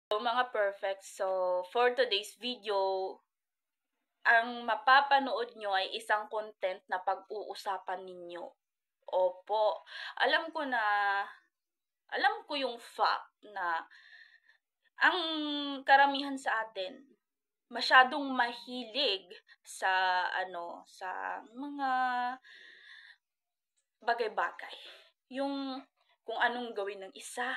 Mga perfect. So, for today's video, ang mapapanood nyo ay isang content na pag-uusapan ninyo. Opo, alam ko na, alam ko yung fact na ang karamihan sa atin masyadong mahilig sa sa mga bagay-bagay. Yung kung anong gawin ng isa,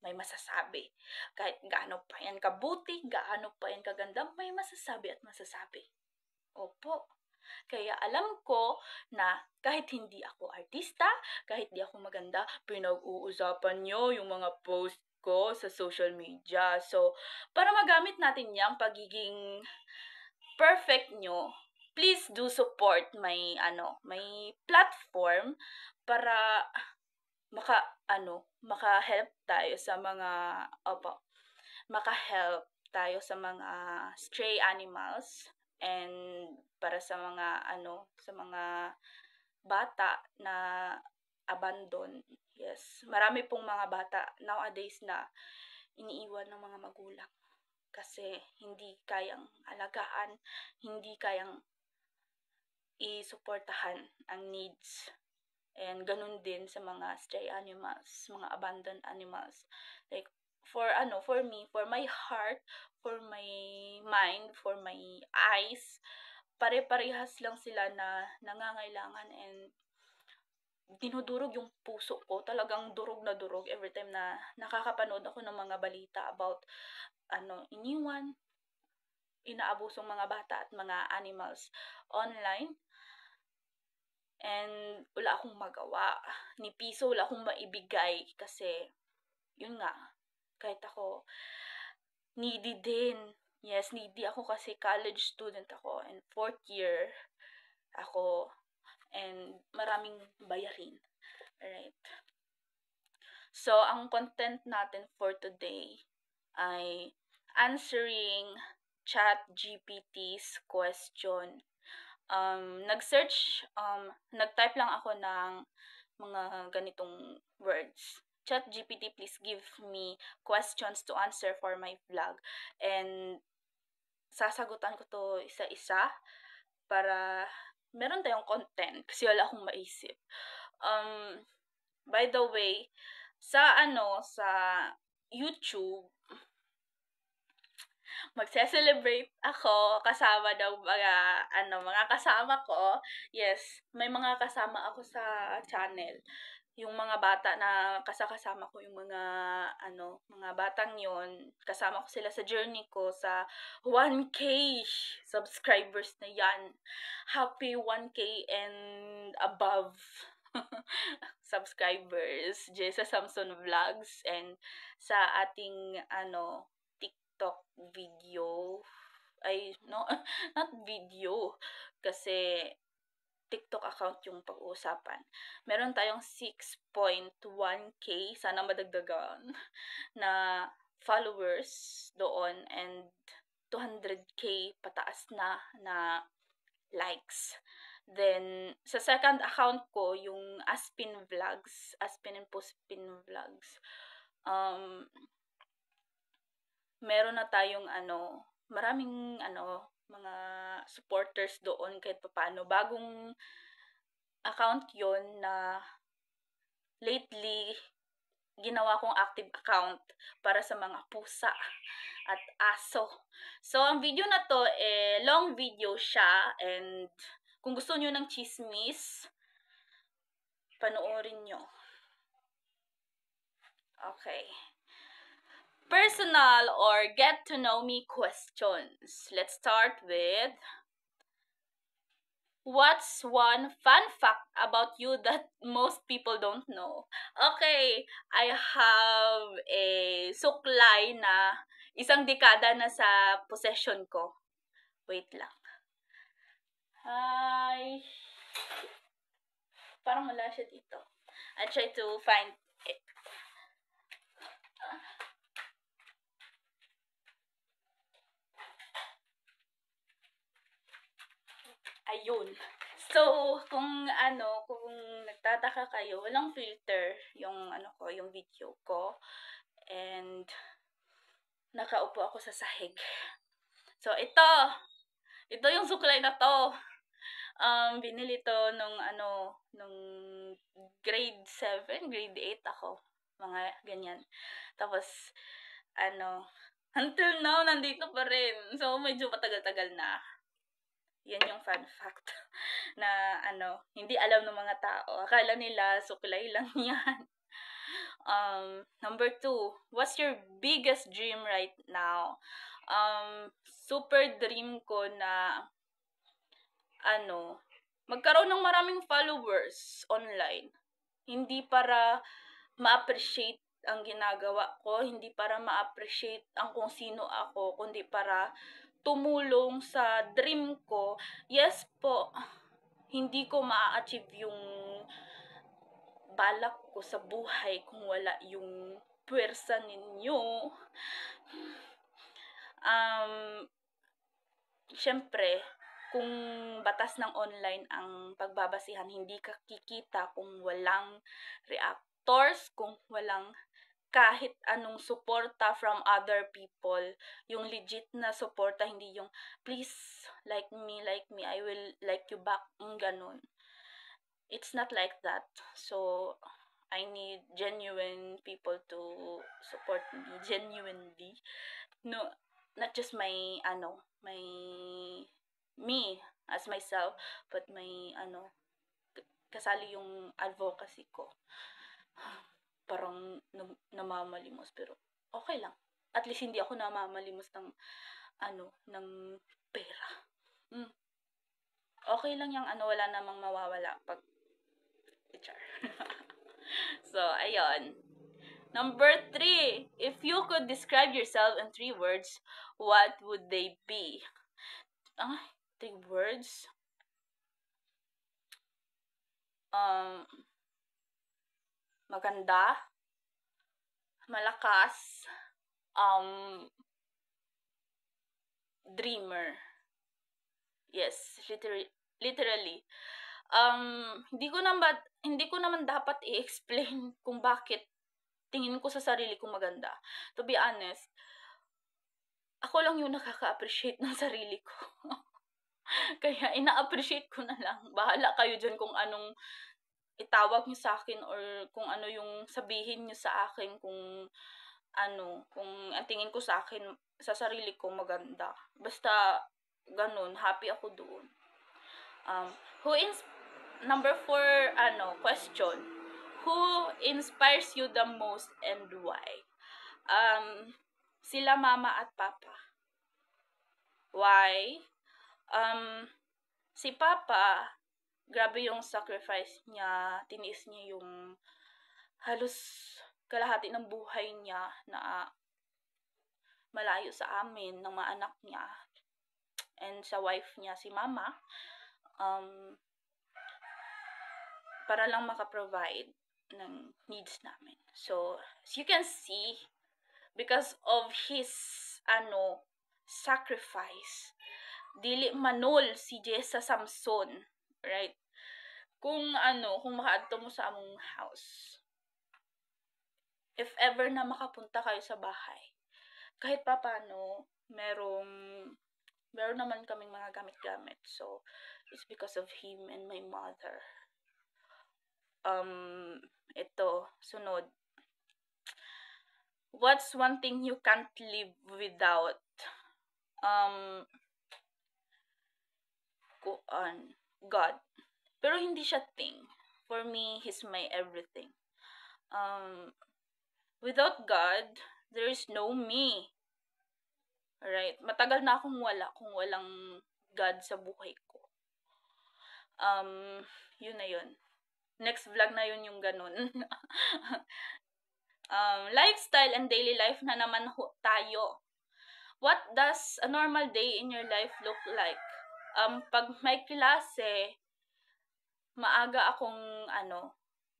may masasabi. Kahit gaano pa yan kabuti, gaano pa yan kaganda, may masasabi at masasabi. Opo. Kaya alam ko na kahit hindi ako artista, kahit di ako maganda, pinag-uusapan nyo yung mga post ko sa social media. So, para magamit natin yung pagiging perfect nyo, please do support my platform para maka-help tayo sa mga maka-help tayo sa mga stray animals and para sa mga sa mga bata na abandon. Yes, marami pong mga bata nowadays na iniiwan ng mga magulang kasi hindi kayang alagaan, hindi kayang isuportahan ang needs. And ganun din sa mga stray animals, mga abandoned animals. Like, for me, for my heart, for my mind, for my eyes, pare-parehas lang sila na nangangailangan and dinudurog yung puso ko. Talagang durog na durog every time na nakakapanood ako ng mga balita about iniwan, inaabusong mga bata at mga animals online. And wala akong magawa. Ni piso wala akong maibigay kasi, yun nga, kahit ako, needy din. Yes, needy ako kasi college student ako and 4th year ako and maraming bayarin. Alright. So, ang content natin for today ay answering ChatGPT's question. Nag-type lang ako ng mga ganitong words. ChatGPT, please give me questions to answer for my vlog. And sasagutan ko to isa-isa para meron tayong content kasi wala akong maisip. By the way, sa YouTube, magse-celebrate ako kasama ng mga kasama ko. Yes, may mga kasama ako sa channel. Yung mga bata na kasama ko, yung mga batang yon, kasama ko sila sa journey ko sa 1K subscribers na yan. Happy 1K and above subscribers sa Samson Vlogs and sa ating TikTok video. Ay, no, not video. Kasi TikTok account yung pag-uusapan. Meron tayong 6.1K, sana madagdagan, na followers doon and 200K pataas na likes. Then, sa second account ko, yung Aspin Vlogs, Aspin and Puspin Vlogs, meron na tayong maraming mga supporters doon kahit papaano. Bagong account yon na lately ginawa kong active account para sa mga pusa at aso. So, ang video na to, long video siya and kung gusto nyo ng chismis, panoorin nyo. Okay. Personal or get to know me questions. Let's start with, what's one fun fact about you that most people don't know? Okay, I have a suklay na isang dekada na sa possession ko. Wait lang. Hi! Parang wala siya dito. I try to find it. Ayun. So, kung nagtataka kayo, walang filter yung yung video ko. And nakaupo ako sa sahig. So, ito yung suklay na to. Binili to nung grade 7, grade 8 ako. Mga ganyan. Tapos, until now, nandito pa rin. So, medyo matagal-tagal na. Yan yung fun fact na hindi alam ng mga tao. Akala nila suklay lang yan. Number 2, what's your biggest dream right now? Super dream ko na magkaroon ng maraming followers online. Hindi para ma-appreciate ang ginagawa ko, hindi para ma-appreciate ang kung sino ako, kundi para tumulong sa dream ko. Yes po, hindi ko ma-achieve yung balak ko sa buhay kung wala yung puwersa ninyo. Syempre, kung batas ng online ang pagbabasihan, hindi ka kikita kung walang reactors, kung walang kahit anong suporta from other people, yung legit na suporta, hindi yung please like me, I will like you back, ganun. It's not like that. So, I need genuine people to support me genuinely. No, not just my me as myself, but my kasali yung advocacy ko. Parang namamalimos, pero okay lang. At least hindi ako namamalimos ng ng pera. Okay lang yung wala namang mawawala pag char. So, ayun. Number 3, if you could describe yourself in 3 words, what would they be? 3 words? Maganda, malakas, dreamer. Yes, literally. Hindi ko naman dapat i-explain kung bakit tingin ko sa sarili ko maganda. To be honest, ako lang yung nakaka-appreciate ng sarili ko. Kaya ina-appreciate ko na lang. Bahala kayo dyan kung anong itawag niyo sa akin or kung ano yung sabihin niyo sa akin, kung ang tingin ko sa akin, sa sarili ko maganda. Basta ganun, happy ako doon. Number 4, question. Who inspires you the most and why? Sila mama at papa. Why? Si papa, grabe yung sacrifice niya, tiniis niya yung halos kalahati ng buhay niya na malayo sa amin, ng mga anak niya, and sa wife niya, si mama, para lang makaprovide ng needs namin. So, as you can see, because of his sacrifice, dili manol si Jessa Samson, right? Kung makaadto mo sa among house, if ever na makapunta kayo sa bahay, kahit pa paano, meron naman kaming mga gamit-gamit. So, it's because of him and my mother. Ito, sunod. What's one thing you can't live without? God. Pero hindi siya thing. For me, He's my everything. Without God, there is no me. Right? Matagal na akong kung walang God sa buhay ko. Yun na yun. Next vlog na yun yung ganun. Lifestyle and daily life na naman tayo. What does a normal day in your life look like? Pag may klase, maaga akong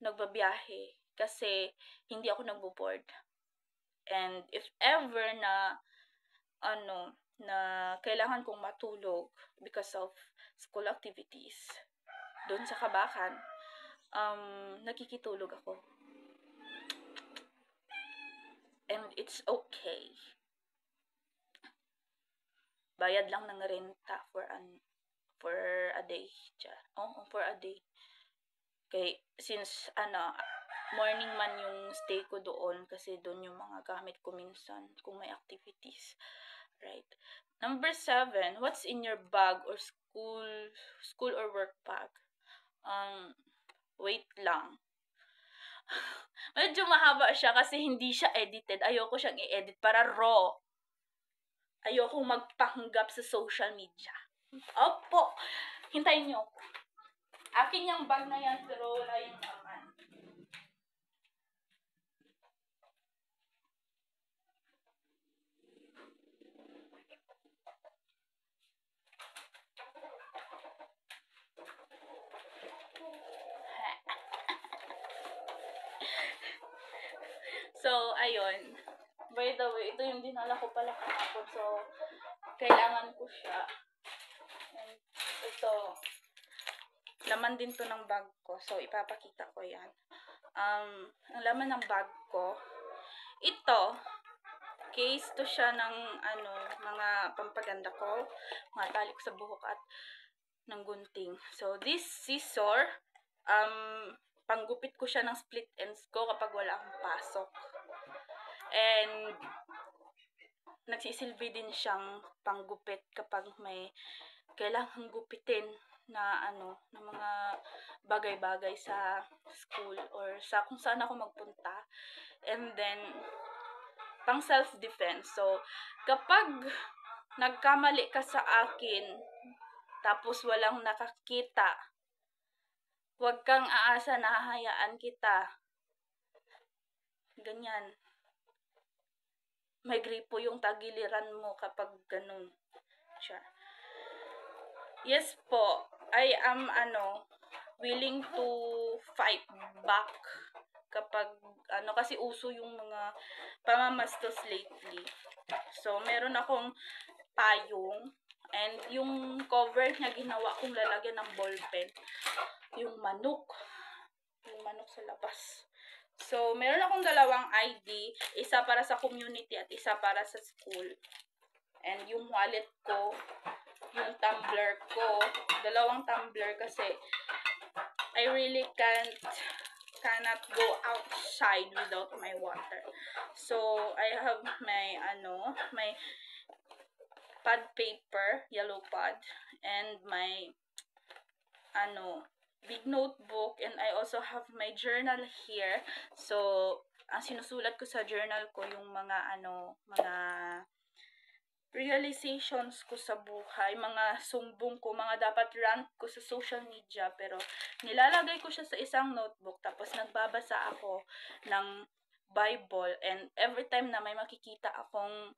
nagbabiyahe kasi hindi ako nagbo-board. And if ever na na kailangan kong matulog because of school activities doon sa Kabakan, nakikitulog ako. And it's okay. bayad lang ng renta for a day. Oo, for a day. Kay, since, morning man yung stay ko doon, kasi doon yung mga gamit ko minsan, kung may activities. Right. Number 7, what's in your bag or school or work bag? Wait lang. Medyo mahaba siya kasi hindi siya edited. Ayoko siyang i-edit para raw. Ayoko magpanggap sa social media. Opo. Hintayin niyo ako. Akin yung bag na yan, pero wala yung laman. So, ayun. By the way, ito yung dinala ko pala kahapon. So, kailangan ko siya. And ito, laman din to ng bag ko. So, ipapakita ko yan. Ang laman ng bag ko, ito, case to siya ng, mga pampaganda ko, mga tali ko sa buhok at ng gunting. So, this scissor, panggupit ko siya ng split ends ko kapag wala akong pasok. And, nagsisilbi din siyang panggupit kapag may kailangang gupitin na na mga bagay-bagay sa school or sa kung saan ako magpunta. And then, pang self-defense. So, kapag nagkamali ka sa akin, tapos walang nakakita, huwag kang aasa na hahayaan kita. Ganyan. May gripo yung tagiliran mo kapag ganun siya. Yes po, I am willing to fight back kapag kasi uso yung mga pamamastos lately. So, meron akong payong and yung cover niya ginawa kong lalagyan ng ballpen. Yung manok sa labas. So, meron akong dalawang ID, isa para sa community at isa para sa school. And yung wallet ko, yung tumbler ko, dalawang tumbler kasi I really cannot go outside without my water. So, I have my pad paper, yellow pad, and my big notebook, and I also have my journal here. So, ang sinusulat ko sa journal ko yung mga mga realizations ko sa buhay, mga sumbong ko, mga dapat rant ko sa social media, pero nilalagay ko siya sa isang notebook, tapos nagbabasa ako ng Bible, and every time na may makikita akong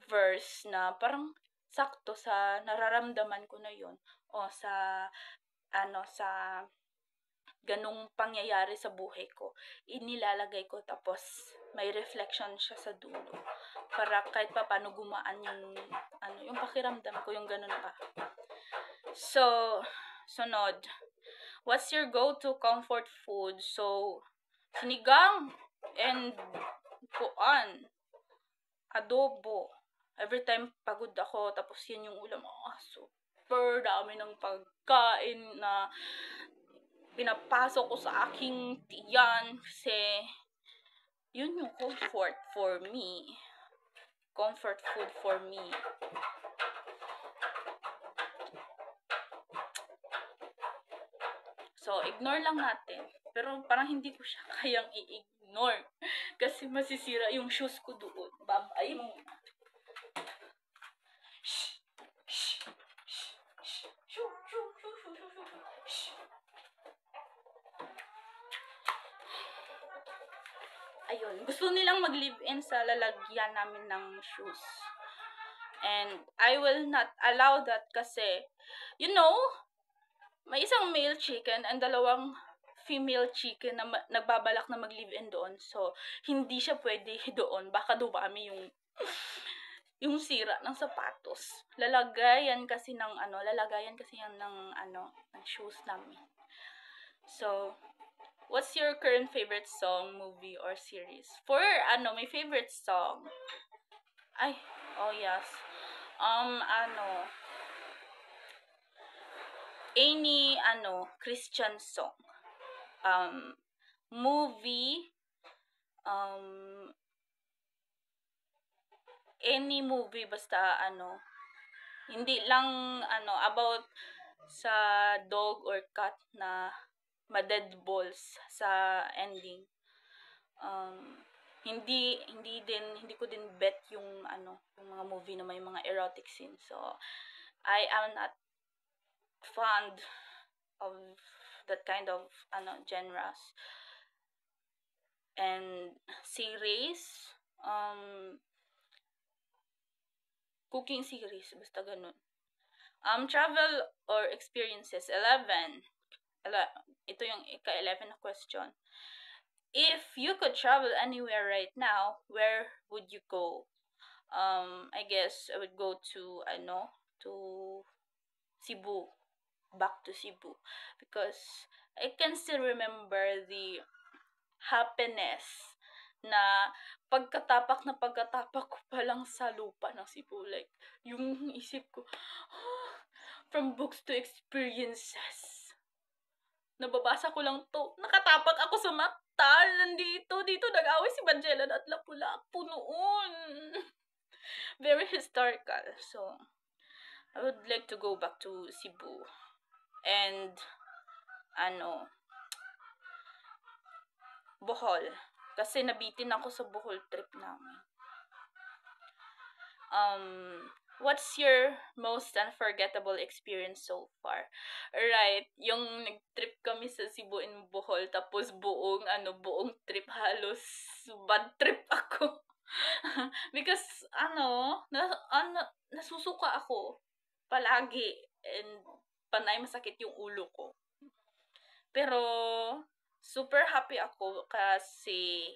verse na parang sakto sa nararamdaman ko na yun, o sa ganung pangyayari sa buhay ko, inilalagay ko, tapos may reflection siya sa dulo para kahit pa paano gumaan yung pakiramdam ko, yung ganun pa. So, sunod, what's your go-to comfort food? So, sinigang and adobo. Every time pagod ako, tapos yun yung ulam, super dami ng pagkain na pinapasok ko sa aking tiyan, kasi yun yung comfort for me. Comfort food for me. So, ignore lang natin. Pero parang hindi ko siya kayang i-ignore. Kasi masisira yung shoes ko doon. Babay mo. Ayun, gusto nilang mag-live-in sa lalagyan namin ng shoes. And I will not allow that kasi, may isang male chicken and dalawang female chicken na nagbabalak na mag-live-in doon. So, hindi siya pwede doon. Baka dumami yung sira ng sapatos. Lalagayan kasi yan ng shoes namin. So, what's your current favorite song, movie, or series? For my favorite song, yes. Ano, any, Christian song. Movie, um, any movie, basta, hindi lang, about sa dog or cat na ma-dead balls sa ending. Hindi ko din bet yung yung mga movie na may mga erotic scenes. So I am not fond of that kind of genres. And series, cooking series, basta ganun. Travel or experiences, 11. Ito yung ika-11 na question. If you could travel anywhere right now, where would you go? I guess I would go to Cebu, back to Cebu, because I can still remember the happiness na pagkatapak ko pa lang sa lupa ng Cebu. Like, yung isip ko, from books to experiences. Nababasa ko lang to. Nakatapak ako sa mata. Dito nag-away si Magellan at Lapu-Lapu noon. Very historical. So, I would like to go back to Cebu. And, Bohol. Kasi nabitin ako sa Bohol trip namin. What's your most unforgettable experience so far? Right, yung nag-trip kami sa Cebu and Bohol, tapos buong trip halos bad trip ako. Because, nasusuka ako palagi and panay masakit yung ulo ko. Pero, super happy ako kasi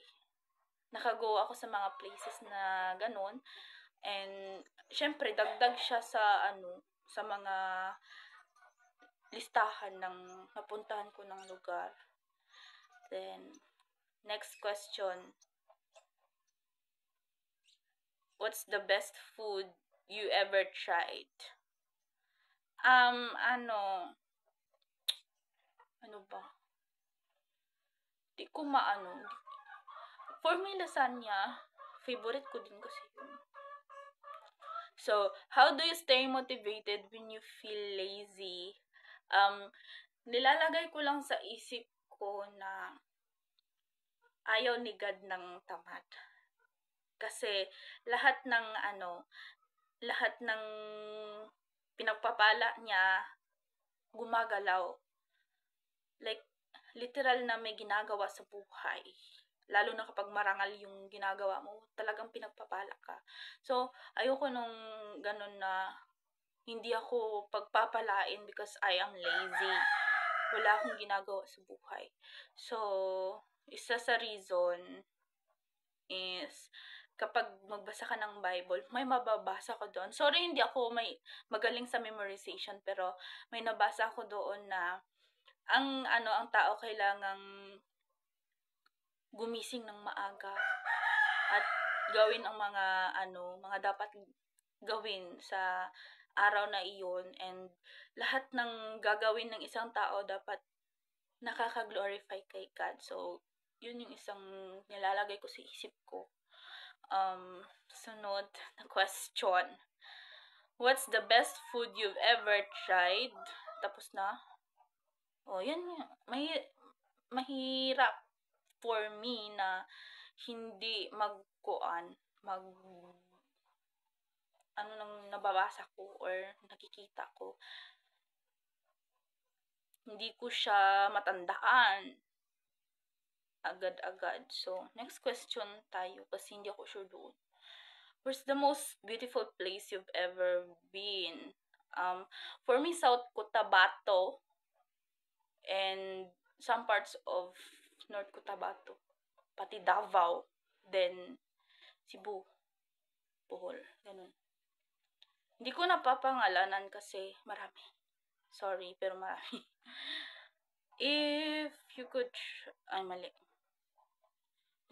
nakagawa ako sa mga places na ganun. And, syempre, dagdag siya sa mga listahan ng napuntahan ko ng lugar. Then, next question. What's the best food you ever tried? Ano ba? Di ko For me, lasagna, favorite ko din kasi yun. So, how do you stay motivated when you feel lazy? Nilalagay ko lang sa isip ko na ayaw ni God ng tamad. Kasi lahat ng pinagpapala niya gumagalaw. Like, literal na may ginagawa sa buhay. Lalo na kapag marangal yung ginagawa mo, talagang pinagpapala ka. So, ayoko nung ganun na hindi ako pagpapalain because I am lazy. Wala akong ginagawa sa buhay. So, isa sa reason is kapag magbasa ka ng Bible, may mababasa ko doon. Sorry, hindi ako magaling sa memorization, pero may nabasa ko doon na ang tao kailangang gumising ng maaga at gawin ang mga dapat gawin sa araw na iyon, and lahat ng gagawin ng isang tao dapat nakaka-glorify kay God. So, yun yung isang nilalagay ko sa isip ko. Sunod na question. What's the best food you've ever tried? Tapos na. Yan. Mahirap for me na hindi nang nababasa ko or nakikita ko. Hindi ko siya matandaan agad-agad. So, next question tayo kasi hindi ako sure doon. Where's the most beautiful place you've ever been? For me, South Cotabato and some parts of North Cotabato, pati Davao, then Cebu, Bohol, ganun. Hindi ko napapangalanan kasi marami. Sorry, pero marami. If you could... mali.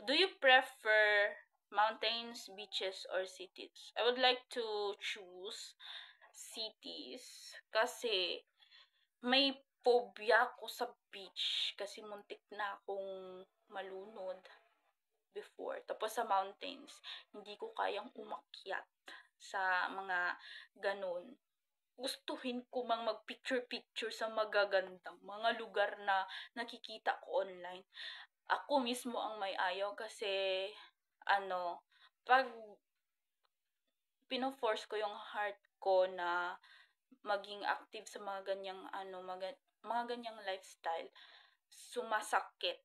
Do you prefer mountains, beaches, or cities? I would like to choose cities kasi may phobia ko sa beach kasi muntik na akong malunod before. Tapos sa mountains, hindi ko kayang umakyat sa mga ganun. Gustuhin ko mang mag-picture-picture sa magagandang mga lugar na nakikita ko online. Ako mismo ang may ayaw kasi pag pino-force ko yung heart ko na maging active sa mga ganyang mga ganyang lifestyle, sumasakit.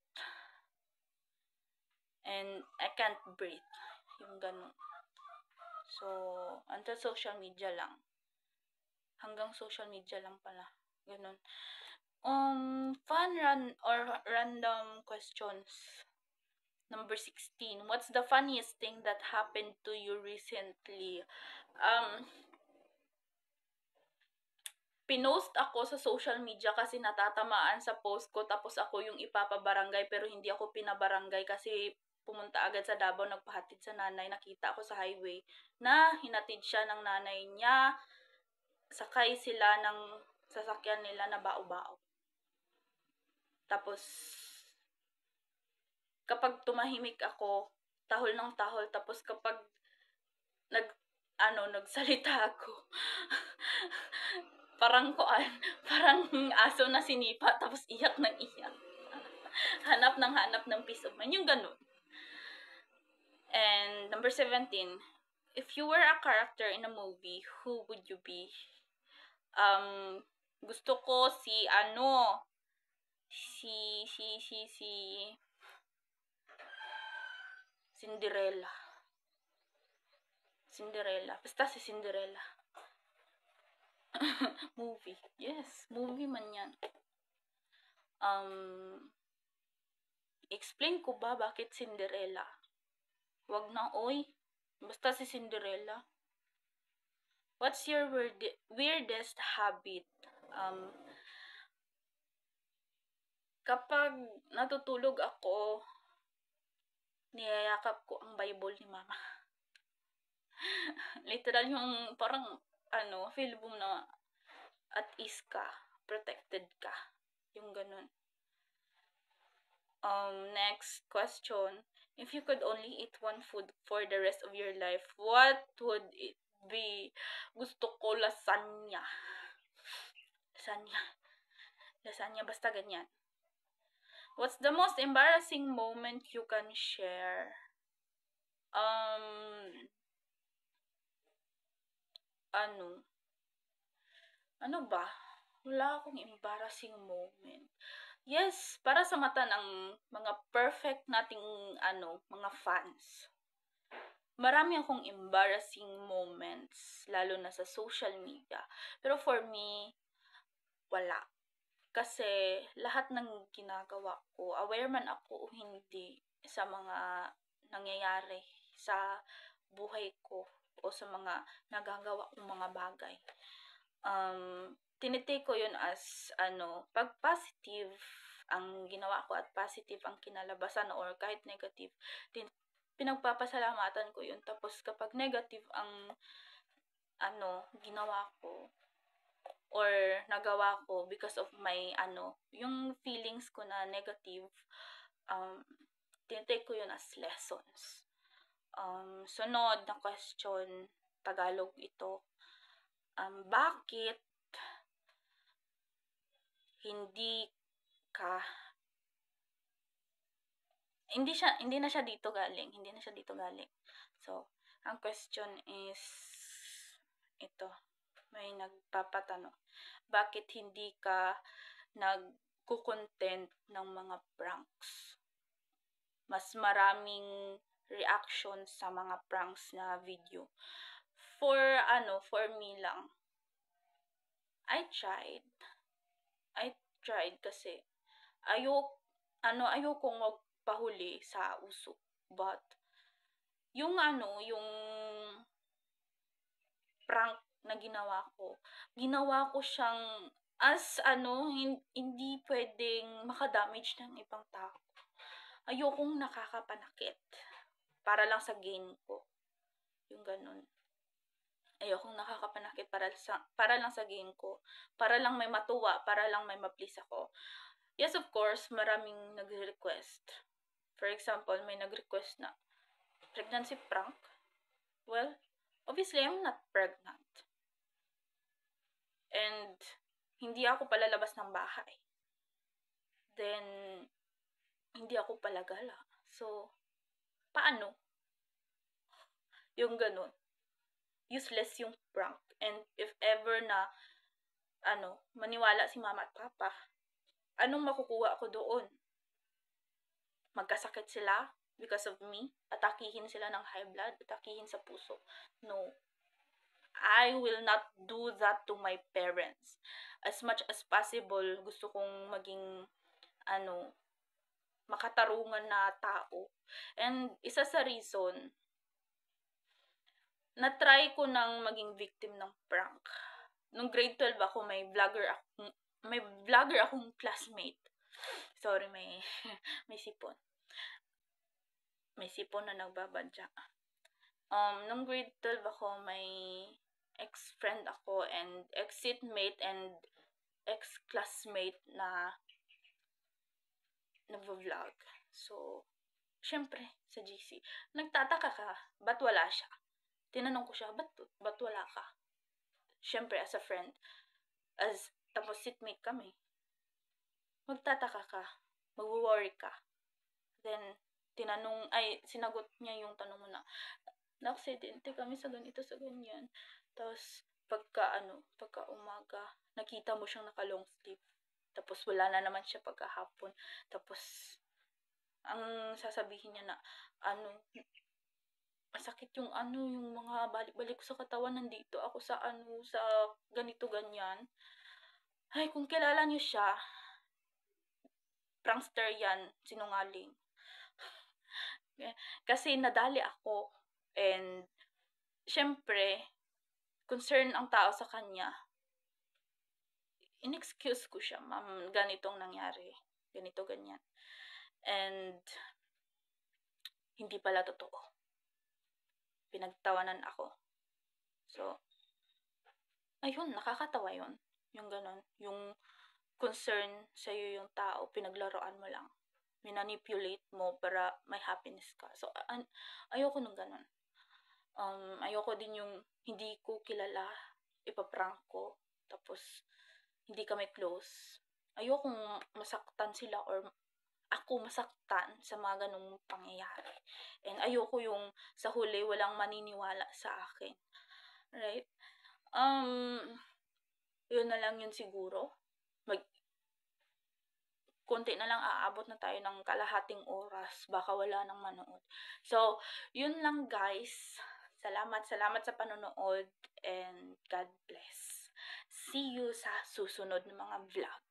And I can't breathe. Yung ganun. So, until social media lang. Hanggang social media lang pala. Ganun. Fun or random questions. Number 16. What's the funniest thing that happened to you recently? Pinost ako sa social media kasi natatamaan sa post ko, tapos ako yung ipapabarangay pero hindi ako pinabarangay kasi pumunta agad sa Davao, nagpahatid sa nanay. Nakita ko sa highway na hinatid siya ng nanay niya, sakay sila ng sasakyan nila na bao-bao. Tapos kapag tumahimik ako, tahol ng tahol, tapos kapag nagsalita ako parang aso na sinipa, tapos iyak ng iyak. Hanap ng peace of mind. Yung ganun. And number 17, if you were a character in a movie, who would you be? Gusto ko si Cinderella. Basta si Cinderella. Movie. Yes, movie man yan. Explain ko ba bakit Cinderella? Wag na, oy. Basta si Cinderella. What's your weirdest habit? Kapag natutulog ako, niyayakap ko ang Bible ni Mama. Literal yung parang feel mo na at ease ka, protected ka. Yung ganun. Next question. If you could only eat one food for the rest of your life, what would it be? Gusto ko lasagna. Lasagna, basta ganyan. What's the most embarrassing moment you can share? Ano ba? Wala akong embarrassing moment. Yes, para sa mata ng mga perfect nating mga fans. Marami akong embarrassing moments, lalo na sa social media. Pero for me, wala. Kasi lahat ng ginagawa ko, aware man ako o hindi sa mga nangyayari sa buhay ko o sa mga nagagawa kong mga bagay. Tinitake ko yun as pag positive ang ginawa ko at positive ang kinalabasan or kahit negative, pinagpapasalamatan ko yun. Tapos kapag negative ang ginawa ko or nagawa ko because of my yung feelings ko na negative, tinitake ko yun as lessons. Sunod na question, Tagalog ito. Bakit hindi na siya dito galing. So, ang question is ito. May nagpapatanong. Bakit hindi ka nagko-content ng mga pranks? Mas maraming reaction sa mga pranks na video. For me lang. I tried kasi ayokong magpahuli sa uso. But yung prank na ginawa ko siyang as hindi pwedeng makadamage ng ibang tao. Ayokong nakakapanakit para lang sa gain ko. Yung ganun. Ayokong nakakapanakit para lang sa gain ko. Para lang may matuwa, para lang may ma-please ako. Yes, of course, maraming nagre-request. For example, may nag-request na pregnancy prank. Well, obviously, I'm not pregnant. And hindi ako palalabas ng bahay. Then, hindi ako palagala. So, paano? Yung ganun. Useless yung prank. And if ever na, maniwala si mama at papa, anong makukuha ko doon? Magkasakit sila because of me? Atakihin sila ng high blood? Atakihin sa puso? No. I will not do that to my parents. As much as possible, gusto kong maging, makatarungan na tao. And isa sa reason, na-try ko nang maging victim ng prank. Nung grade 12 ako, may vlogger akong classmate. Sorry, may sipon. May sipon na nagbabadya. Nung grade 12 ako, may ex-friend ako and ex-seatmate and ex-classmate na nagvo-vlog. So, syempre, sa GC, nagtataka ka, ba't wala siya? Tinanong ko siya, ba't wala ka? Syempre, as a friend, tapos seatmate kami. Magtataka ka, mag-worry ka. Then, sinagot niya yung tanong mo na, na-aksidente kami sa ganito, sa ganyan. Tapos, pagka umaga, nakita mo siyang naka-long sleeve. Tapos, wala na naman siya pagkahapon. Tapos, ang sasabihin niya na, masakit yung yung mga balik-balik ko sa katawan, nandito ako sa sa ganito, ganyan. Ay, kung kilala niyo siya, prankster yan, sinungaling. Kasi nadali ako. And, syempre, concern ang tao sa kanya. In-excuse ko siya, ma'am, ganitong nangyari. Ganito, ganyan. And, hindi pala totoo. Pinagtawanan ako. So, ayun, nakakatawa yun. Yung ganon. Yung concern sa'yo yung tao, pinaglaruan mo lang. Minanipulate mo para may happiness ka. So, ayoko nung ganon. Ayoko din yung hindi ko kilala, ipaprank ko, tapos hindi kami close. Ayokong masaktan sila or ako masaktan sa mga ganung pangyayari. And ayoko yung sa huli walang maniniwala sa akin. Right? Yun na lang yun siguro. Konti na lang aabot na tayo ng kalahating oras. Baka wala nang manood. So, yun lang guys. Salamat sa panonood and God bless. See you sa susunod ng mga vlog.